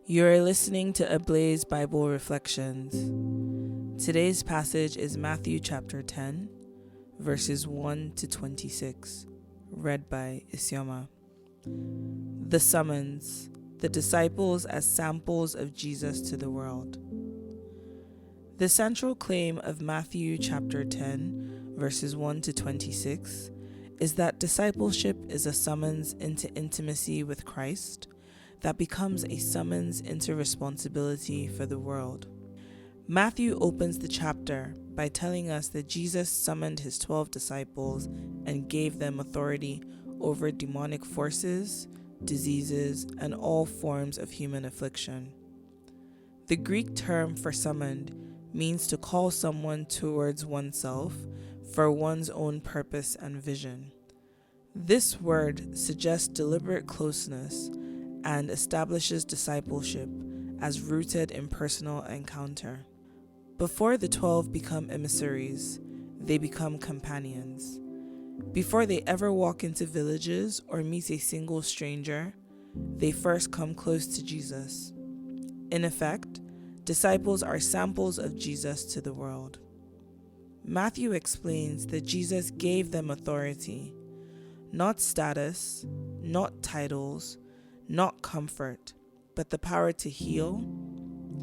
You are listening to Ablaze Bible Reflections. Today's passage is Matthew chapter 10, verses 1 to 26, read by Isioma. The summons, the disciples as samples of Jesus to the world. The central claim of Matthew chapter 10, verses 1 to 26, is that discipleship is a summons into intimacy with Christ that becomes a summons into responsibility for the world. Matthew opens the chapter by telling us that Jesus summoned his 12 disciples and gave them authority over demonic forces, diseases, and all forms of human affliction. The Greek term for summoned means to call someone towards oneself for one's own purpose and vision. This word suggests deliberate closeness and establishes discipleship as rooted in personal encounter. Before the 12 become emissaries, they become companions. Before they ever walk into villages or meet a single stranger, they first come close to Jesus. In effect, disciples are samples of Jesus to the world. Matthew explains that Jesus gave them authority, not status, not titles, not comfort, but the power to heal,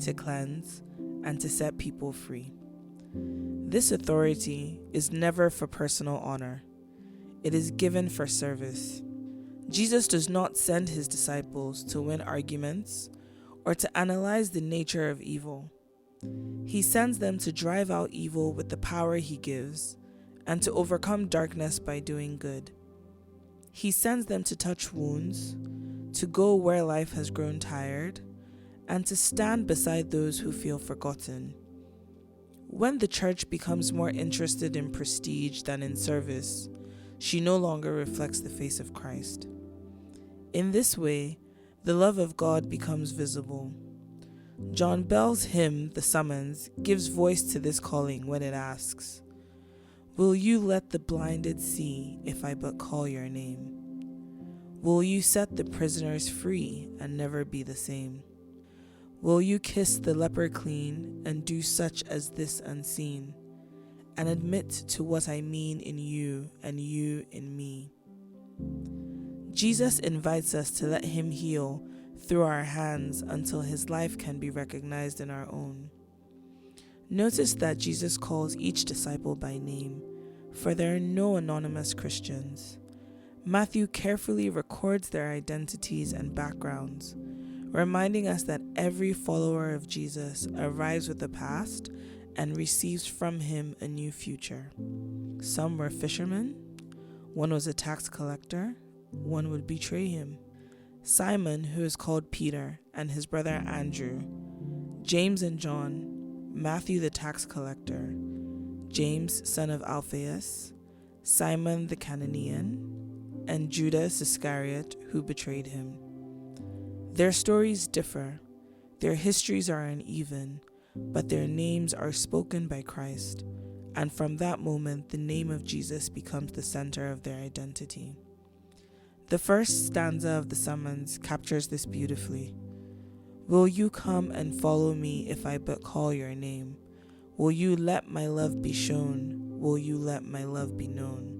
to cleanse, and to set people free. This authority is never for personal honor. It is given for service. Jesus does not send his disciples to win arguments or to analyze the nature of evil. He sends them to drive out evil with the power he gives and to overcome darkness by doing good. He sends them to touch wounds, to go where life has grown tired, and to stand beside those who feel forgotten. When the church becomes more interested in prestige than in service, she no longer reflects the face of Christ. In this way, the love of God becomes visible. John Bell's hymn, The Summons, gives voice to this calling when it asks, "Will you let the blinded see if I but call your name? Will you set the prisoners free and never be the same? Will you kiss the leper clean and do such as this unseen, and admit to what I mean in you and you in me?" Jesus invites us to let him heal through our hands until his life can be recognized in our own. Notice that Jesus calls each disciple by name, for there are no anonymous Christians. Matthew carefully records their identities and backgrounds, reminding us that every follower of Jesus arrives with a past and receives from him a new future. Some were fishermen, one was a tax collector, one would betray him. Simon, who is called Peter, and his brother Andrew, James and John, Matthew the tax collector, James son of Alphaeus, Simon the Cananean, and Judas Iscariot, who betrayed him. Their stories differ, their histories are uneven, but their names are spoken by Christ, and from that moment the name of Jesus becomes the center of their identity. The first stanza of the summons captures this beautifully. "Will you come and follow me if I but call your name? Will you let my love be shown? Will you let my love be known?"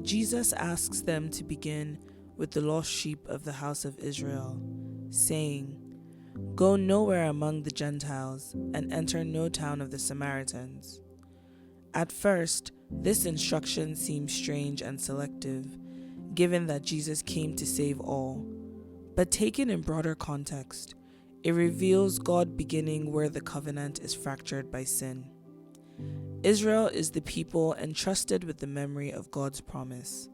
Jesus asks them to begin with the lost sheep of the house of Israel, saying, "Go nowhere among the Gentiles and enter no town of the Samaritans." At first, this instruction seems strange and selective, given that Jesus came to save all. But taken in broader context, it reveals God beginning where the covenant is fractured by sin. Israel is the people entrusted with the memory of God's promise,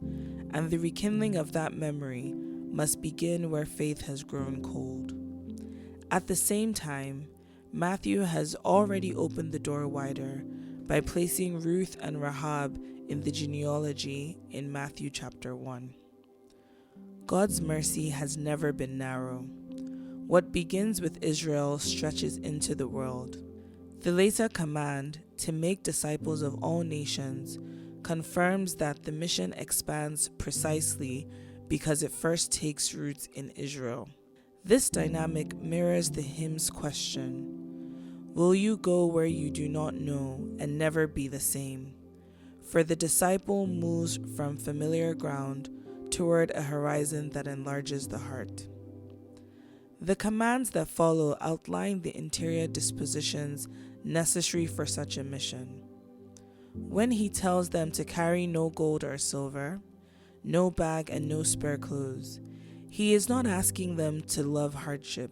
and the rekindling of that memory must begin where faith has grown cold. At the same time, Matthew has already opened the door wider by placing Ruth and Rahab in the genealogy in Matthew chapter 1. God's mercy has never been narrow. What begins with Israel stretches into the world. The later command to make disciples of all nations confirms that the mission expands precisely because it first takes roots in Israel. This dynamic mirrors the hymn's question: will you go where you do not know and never be the same? For the disciple moves from familiar ground toward a horizon that enlarges the heart. The commands that follow outline the interior dispositions necessary for such a mission. When he tells them to carry no gold or silver, no bag and no spare clothes, he is not asking them to love hardship.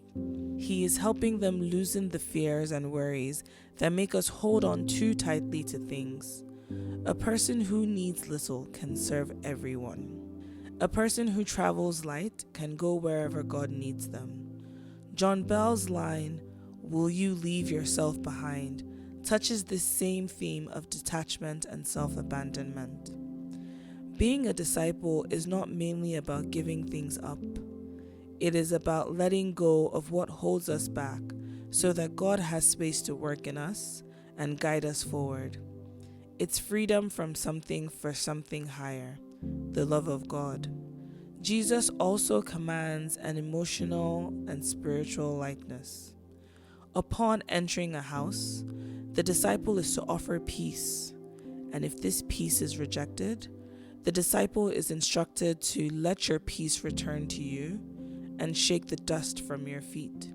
He is helping them loosen the fears and worries that make us hold on too tightly to things. A person who needs little can serve everyone. A person who travels light can go wherever God needs them. John Bell's line, "Will you leave yourself behind?" touches this same theme of detachment and self-abandonment. Being a disciple is not mainly about giving things up. It is about letting go of what holds us back so that God has space to work in us and guide us forward. It's freedom from something for something higher, the love of God. Jesus also commands an emotional and spiritual likeness. Upon entering a house, the disciple is to offer peace, and if this peace is rejected, the disciple is instructed to let your peace return to you and shake the dust from your feet.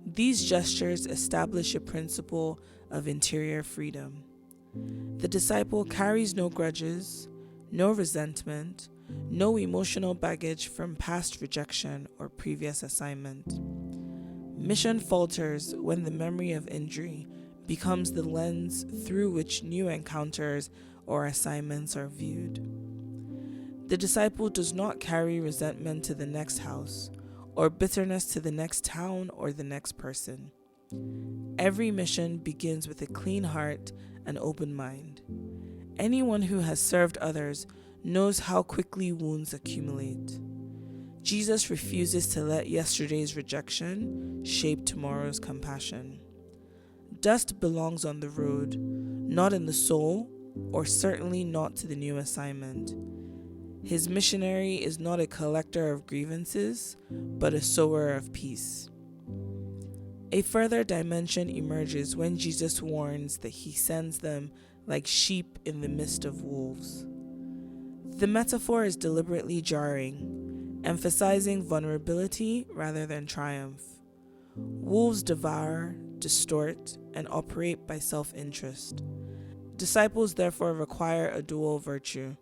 These gestures establish a principle of interior freedom. The disciple carries no grudges, no resentment, no emotional baggage from past rejection or previous assignment. Mission falters when the memory of injury becomes the lens through which new encounters or assignments are viewed. The disciple does not carry resentment to the next house or bitterness to the next town or the next person. Every mission begins with a clean heart and open mind. Anyone who has served others knows how quickly wounds accumulate. Jesus refuses to let yesterday's rejection shape tomorrow's compassion. Dust belongs on the road, not in the soul, or certainly not to the new assignment. His missionary is not a collector of grievances, but a sower of peace. A further dimension emerges when Jesus warns that he sends them like sheep in the midst of wolves. The metaphor is deliberately jarring, emphasizing vulnerability rather than triumph. Wolves devour, distort, and operate by self-interest. Disciples therefore require a dual virtue,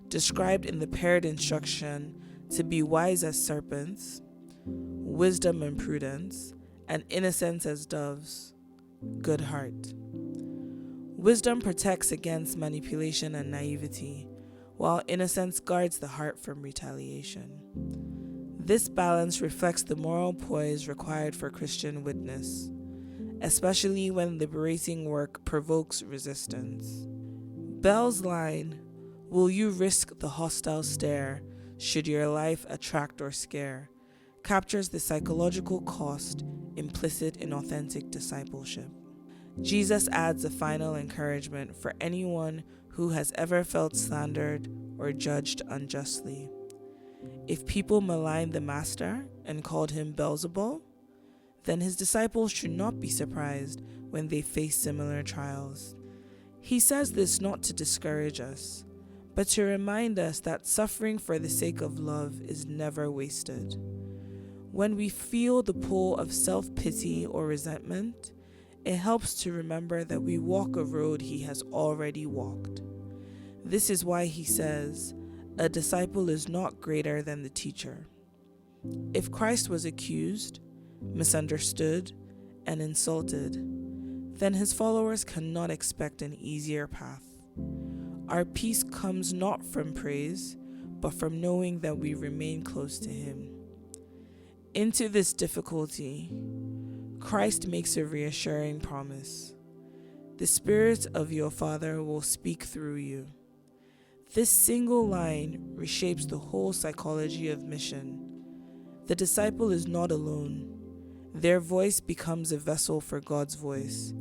described in the paired instruction to be wise as serpents, wisdom and prudence, and innocence as doves, good heart. Wisdom protects against manipulation and naivety, while innocence guards the heart from retaliation. This balance reflects the moral poise required for Christian witness, especially when liberating work provokes resistance. Bell's line, "Will you risk the hostile stare should your life attract or scare?" captures the psychological cost implicit in authentic discipleship. Jesus adds a final encouragement for anyone who has ever felt slandered or judged unjustly. If people maligned the Master and called him Beelzebul, then his disciples should not be surprised when they face similar trials. He says this not to discourage us, but to remind us that suffering for the sake of love is never wasted. When we feel the pull of self-pity or resentment, it helps to remember that we walk a road he has already walked. This is why he says, "A disciple is not greater than the teacher." If Christ was accused, misunderstood, and insulted, then his followers cannot expect an easier path. Our peace comes not from praise, but from knowing that we remain close to him. Into this difficulty, Christ makes a reassuring promise. The Spirit of your Father will speak through you. This single line reshapes the whole psychology of mission. The disciple is not alone. Their voice becomes a vessel for God's voice,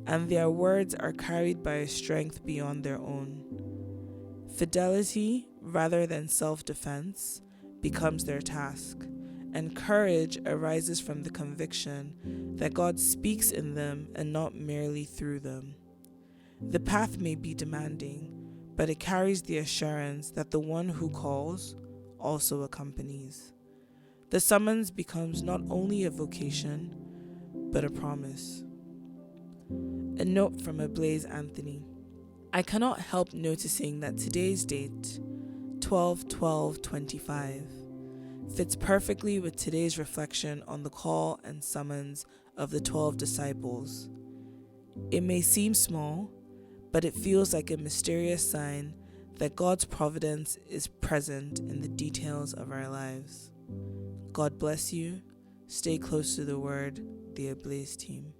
and their words are carried by a strength beyond their own. Fidelity, rather than self-defense, becomes their task, and courage arises from the conviction that God speaks in them and not merely through them. The path may be demanding, but it carries the assurance that the one who calls also accompanies. The summons becomes not only a vocation, but a promise. A note from Ablaze Anthony. I cannot help noticing that today's date, 12/12/25, fits perfectly with today's reflection on the call and summons of the 12 disciples. It may seem small, but it feels like a mysterious sign that God's providence is present in the details of our lives. God bless you. Stay close to the Word, the Ablaze team.